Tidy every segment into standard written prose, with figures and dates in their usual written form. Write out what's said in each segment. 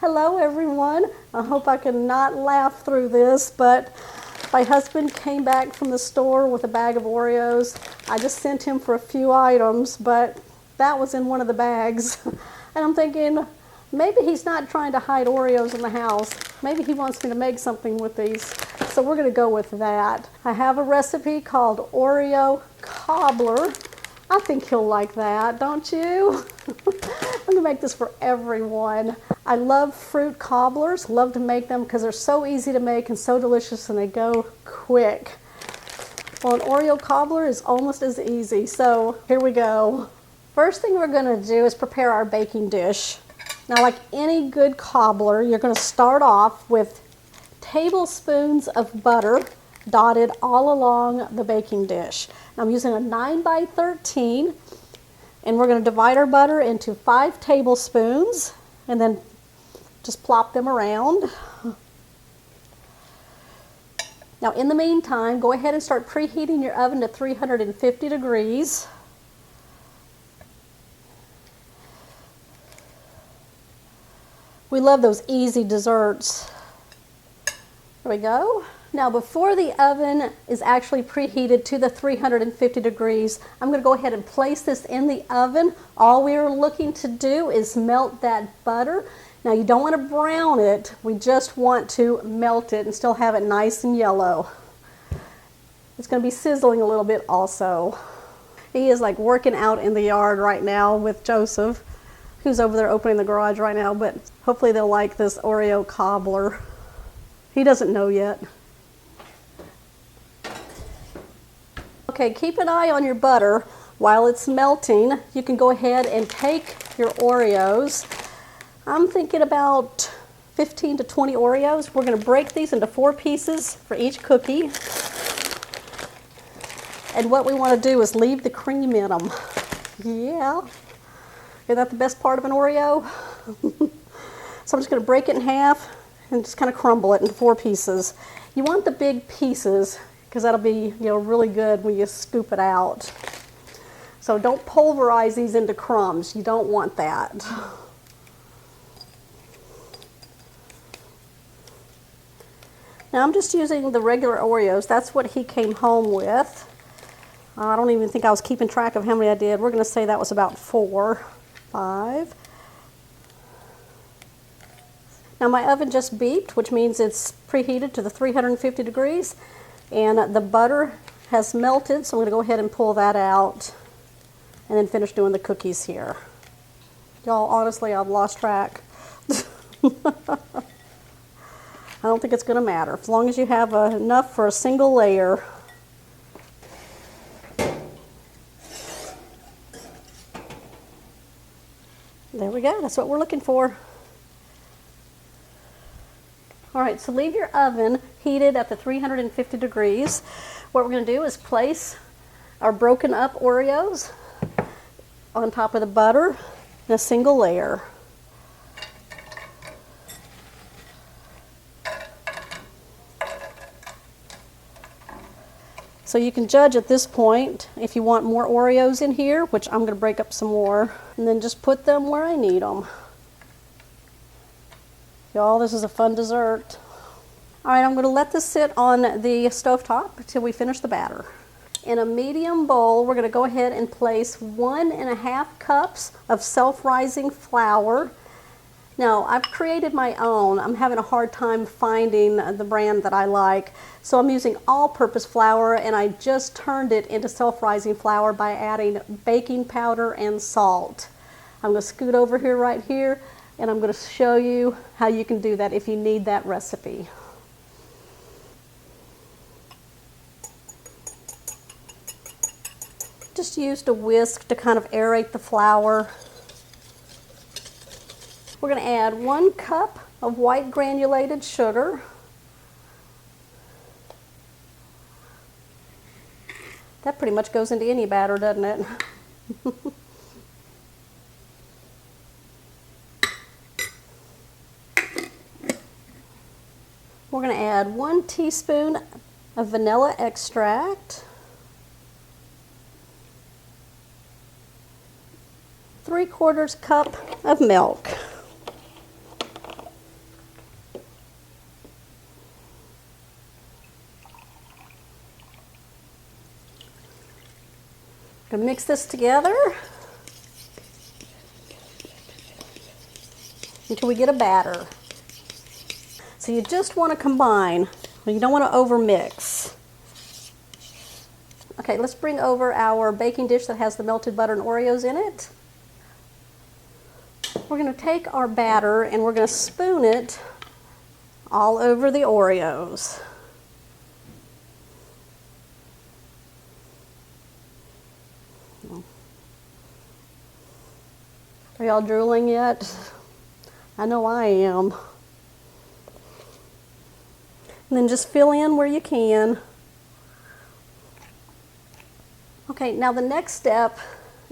Hello everyone. I hope I can not laugh through this, but my husband came back from the store with a bag of Oreos. I just sent him for a few items, but that was in one of the bags. And I'm thinking, maybe he's not trying to hide Oreos in the house. Maybe he wants me to make something with these. So we're gonna go with that. I have a recipe called Oreo Cobbler. I think he'll like that, don't you? I'm gonna make this for everyone. I love fruit cobblers, love to make them because they're so easy to make and so delicious and they go quick. Well, an Oreo cobbler is almost as easy, so here we go. First thing we're gonna do is prepare our baking dish. Now, like any good cobbler, you're gonna start off with tablespoons of butter dotted all along the baking dish. I'm using a 9 by 13, and we're going to divide our butter into 5 tablespoons and then just plop them around. Now, in the meantime, go ahead and start preheating your oven to 350 degrees. We love those easy desserts. There we go. Now, before the oven is actually preheated to the 350 degrees, I'm going to go ahead and place this in the oven. All we're looking to do is melt that butter. Now, you don't want to brown it. We just want to melt it and still have it nice and yellow. It's going to be sizzling a little bit also. He is like working out in the yard right now with Joseph, who's over there opening the garage right now, but hopefully they'll like this Oreo cobbler. He doesn't know yet. Okay, keep an eye on your butter while it's melting. You can go ahead and take your Oreos. I'm thinking about 15 to 20 Oreos. We're going to break these into 4 pieces for each cookie. And what we want to do is leave the cream in them. Yeah. Isn't that the best part of an Oreo? So I'm just going to break it in half and just kind of crumble it into 4 pieces. You want the big pieces, because that'll be, really good when you scoop it out. So don't pulverize these into crumbs. You don't want that. Now I'm just using the regular Oreos. That's what he came home with. I don't even think I was keeping track of how many I did. We're going to say that was about 4, 5. Now my oven just beeped, which means it's preheated to the 350 degrees. And the butter has melted, so I'm going to go ahead and pull that out and then finish doing the cookies here. Y'all, honestly, I've lost track. I don't think it's going to matter, as long as you have enough for a single layer. There we go, that's what we're looking for. All right, so leave your oven heated at the 350 degrees. What we're going to do is place our broken up Oreos on top of the butter in a single layer. So you can judge at this point if you want more Oreos in here, which I'm going to break up some more, and then just put them where I need them. Y'all, this is a fun dessert. All right, I'm going to let this sit on the stovetop until we finish the batter. In a medium bowl, we're going to go ahead and place 1.5 cups of self-rising flour. Now, I've created my own. I'm having a hard time finding the brand that I like. So I'm using all-purpose flour, and I just turned it into self-rising flour by adding baking powder and salt. I'm going to scoot over here right here, and I'm going to show you how you can do that if you need that recipe. Just used a whisk to kind of aerate the flour. We're going to add 1 cup of white granulated sugar. That pretty much goes into any batter, doesn't it? We're going to add 1 teaspoon of vanilla extract, 3/4 cup of milk. Gonna mix this together until we get a batter. So you just want to combine, you don't want to overmix. Okay, let's bring over our baking dish that has the melted butter and Oreos in it. We're going to take our batter and we're going to spoon it all over the Oreos. Are y'all drooling yet? I know I am. And then just fill in where you can. Okay, now the next step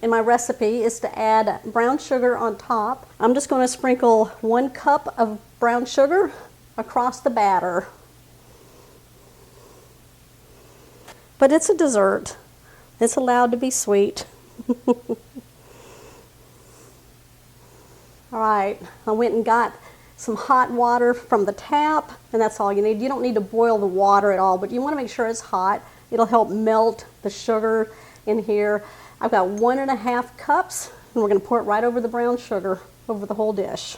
in my recipe is to add brown sugar on top. I'm just going to sprinkle 1 cup of brown sugar across the batter. But it's a dessert. It's allowed to be sweet. All right, I went and got some hot water from the tap, and that's all you need. You don't need to boil the water at all, but you want to make sure it's hot. It'll help melt the sugar in here. I've got 1.5 cups, and we're going to pour it right over the brown sugar, over the whole dish.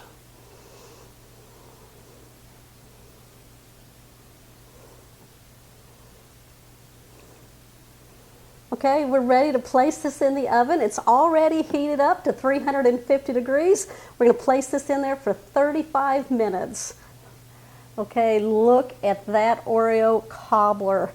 Okay, we're ready to place this in the oven. It's already heated up to 350 degrees. We're going to place this in there for 35 minutes. Okay, look at that Oreo cobbler.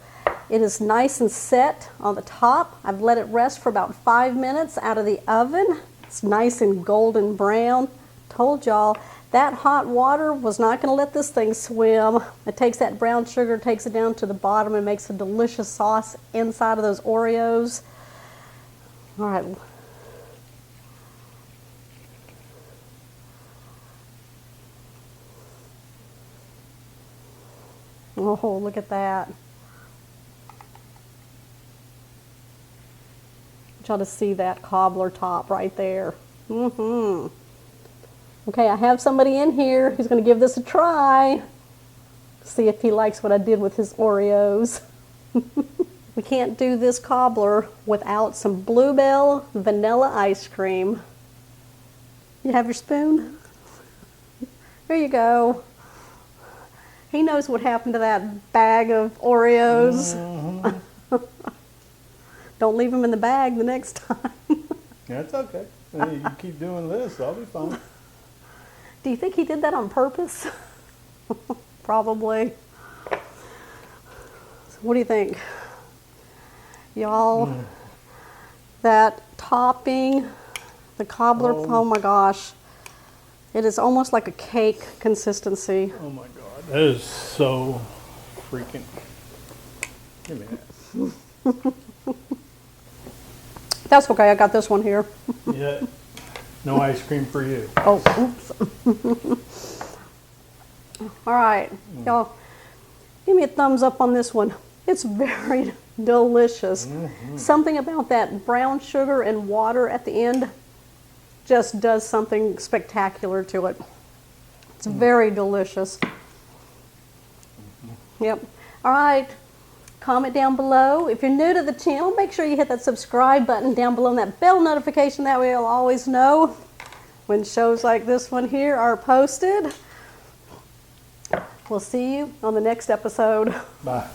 It is nice and set on the top. I've let it rest for about 5 minutes out of the oven. It's nice and golden brown. Told y'all, that hot water was not going to let this thing swim. It takes that brown sugar, takes it down to the bottom, and makes a delicious sauce inside of those Oreos. All right. Oh, look at that. Y'all to see that cobbler top right there. Okay, I have somebody in here who's going to give this a try. See if he likes what I did with his Oreos. We can't do this cobbler without some Bluebell vanilla ice cream. You have your spoon? There you go. He knows what happened to that bag of Oreos. Don't leave them in the bag the next time. That's okay. You keep doing this, I'll be fine. Do you think he did that on purpose? Probably. So what do you think? Y'all, that topping, the cobbler, oh my gosh. It is almost like a cake consistency. Oh my God, that is so freaking, give me that. That's okay, I got this one here. Yeah, no ice cream for you. Oh, oops. All right, y'all, give me a thumbs up on this one. It's very delicious. Something about that brown sugar and water at the end just does something spectacular to it. It's very delicious. Yep. All right. Comment down below. If you're new to the channel, make sure you hit that subscribe button down below and that bell notification. That way you'll always know when shows like this one here are posted. We'll see you on the next episode. Bye.